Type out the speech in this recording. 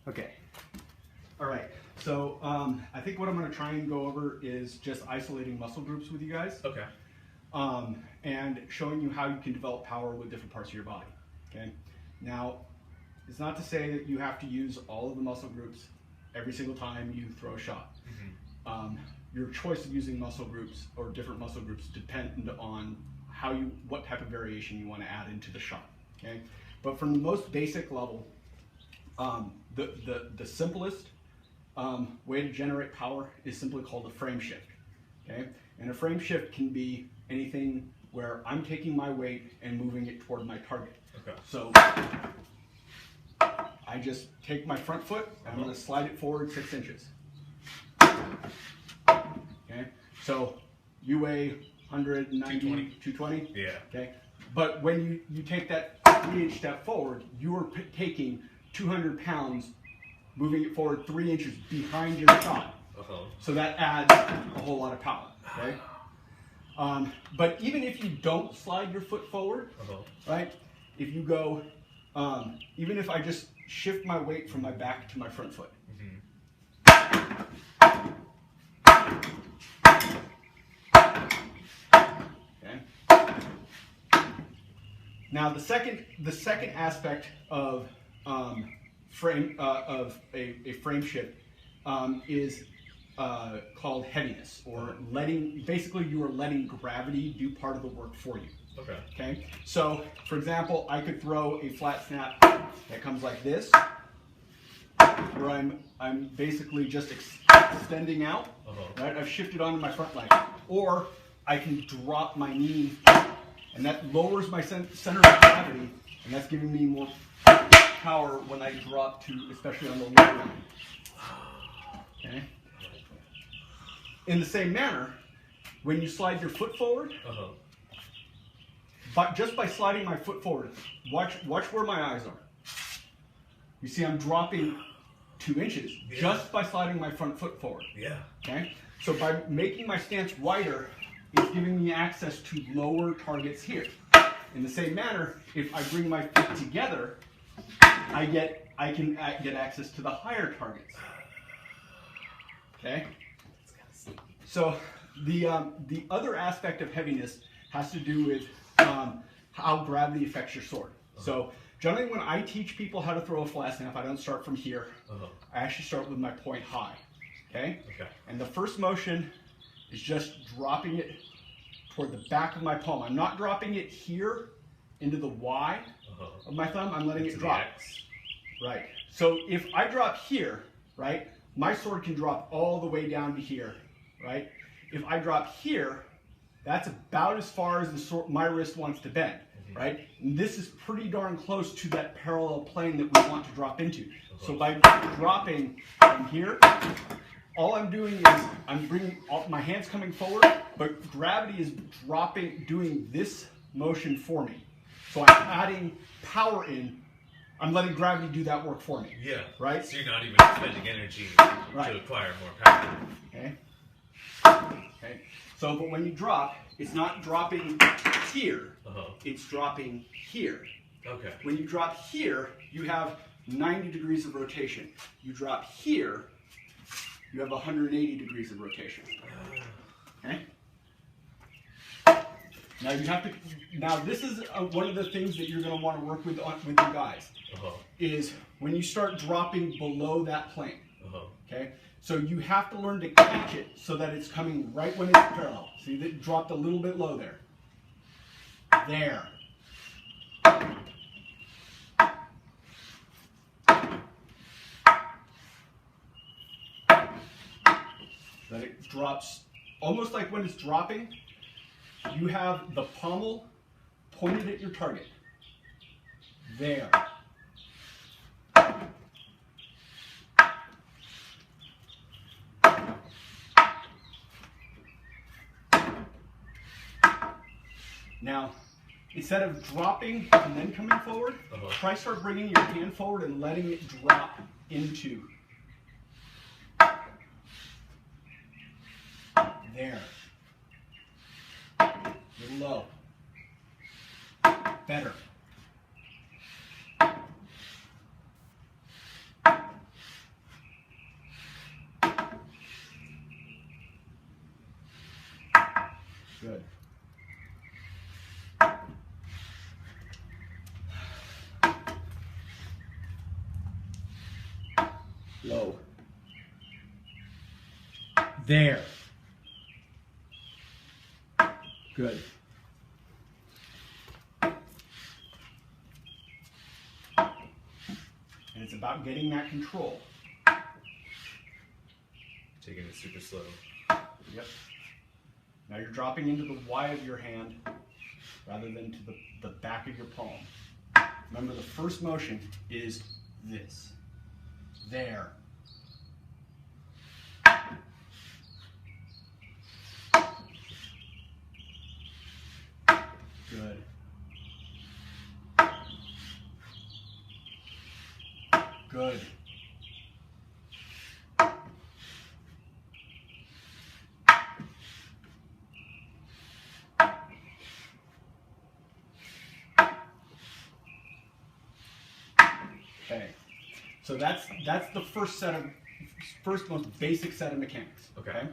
Okay. All right. So I think what I'm going to try and go over is just isolating muscle groups with you guys. Okay. And showing you how you can develop power with different parts of your body. Okay. Now, it's not to say that you have to use all of the muscle groups every single time you throw a shot. Mm-hmm. Your choice of using muscle groups or different muscle groups depend on what type of variation you want to add into the shot. Okay. But from the most basic level, the simplest way to generate power is simply called a frame shift. Okay, and a frame shift can be anything where I'm taking my weight and moving it toward my target. Okay. So I just take my front foot and I'm going to slide it forward 6 inches. Okay, so you weigh 190, 220. Yeah. Okay, but when you take that 3-inch step forward, you are taking 200 pounds, moving it forward 3 inches behind your shot. So that adds a whole lot of power. Okay. But even if you don't slide your foot forward, right? If you go, even if I just shift my weight from my back to my front foot. Okay. Now the second aspect of a frame shift is called heaviness, or basically you are letting gravity do part of the work for you. Okay. Okay. So, for example, I could throw a flat snap that comes like this, where I'm basically just extending out. Right. I've shifted onto my front leg, or I can drop my knee, and that lowers my center of gravity, and that's giving me more power when I drop to, especially on the lower leg. Okay. In the same manner, when you slide your foot forward, but just by sliding my foot forward, watch where my eyes are. You see, I'm dropping 2 inches just by sliding my front foot forward. Yeah. Okay. So by making my stance wider, it's giving me access to lower targets here. In the same manner, if I bring my feet together, I can get access to the higher targets. Okay. So the other aspect of heaviness has to do with how gravity affects your sword. So generally when I teach people how to throw a flat snap, I don't start from here. I actually start with my point high. Okay? And the first motion is just dropping it toward the back of my palm. I'm not dropping it here into the Y of my thumb. I'm letting it drop. Right. So if I drop here, right, my sword can drop all the way down to here, right? If I drop here, that's about as far as my wrist wants to bend, right? And this is pretty darn close to that parallel plane that we want to drop into. So by dropping from here, all I'm doing is I'm bringing my hands coming forward, but gravity is doing this motion for me. So I'm adding power in. I'm letting gravity do that work for me. Yeah. Right? So you're not even spending energy to acquire more power. Okay. Okay. So, but when you drop, it's not dropping here. It's dropping here. Okay. When you drop here, you have 90 degrees of rotation. You drop here, you have 180 degrees of rotation. Okay. Now you have to. Now this is one of the things that you're going to want to work with you guys. Is when you start dropping below that plane. Okay. So you have to learn to catch it so that it's coming right when it's parallel. See, that dropped a little bit low there. There. That it drops almost like when it's dropping. You have the pommel pointed at your target. There. Now, instead of dropping and then coming forward, try start bringing your hand forward and letting it drop into. There. A little low. Better. Good. Low. There. Good. And it's about getting that control. Taking it super slow. Yep. Now you're dropping into the Y of your hand rather than to the back of your palm. Remember, the first motion is this. There. Good. Good. Okay. So that's the first most basic set of mechanics. Okay.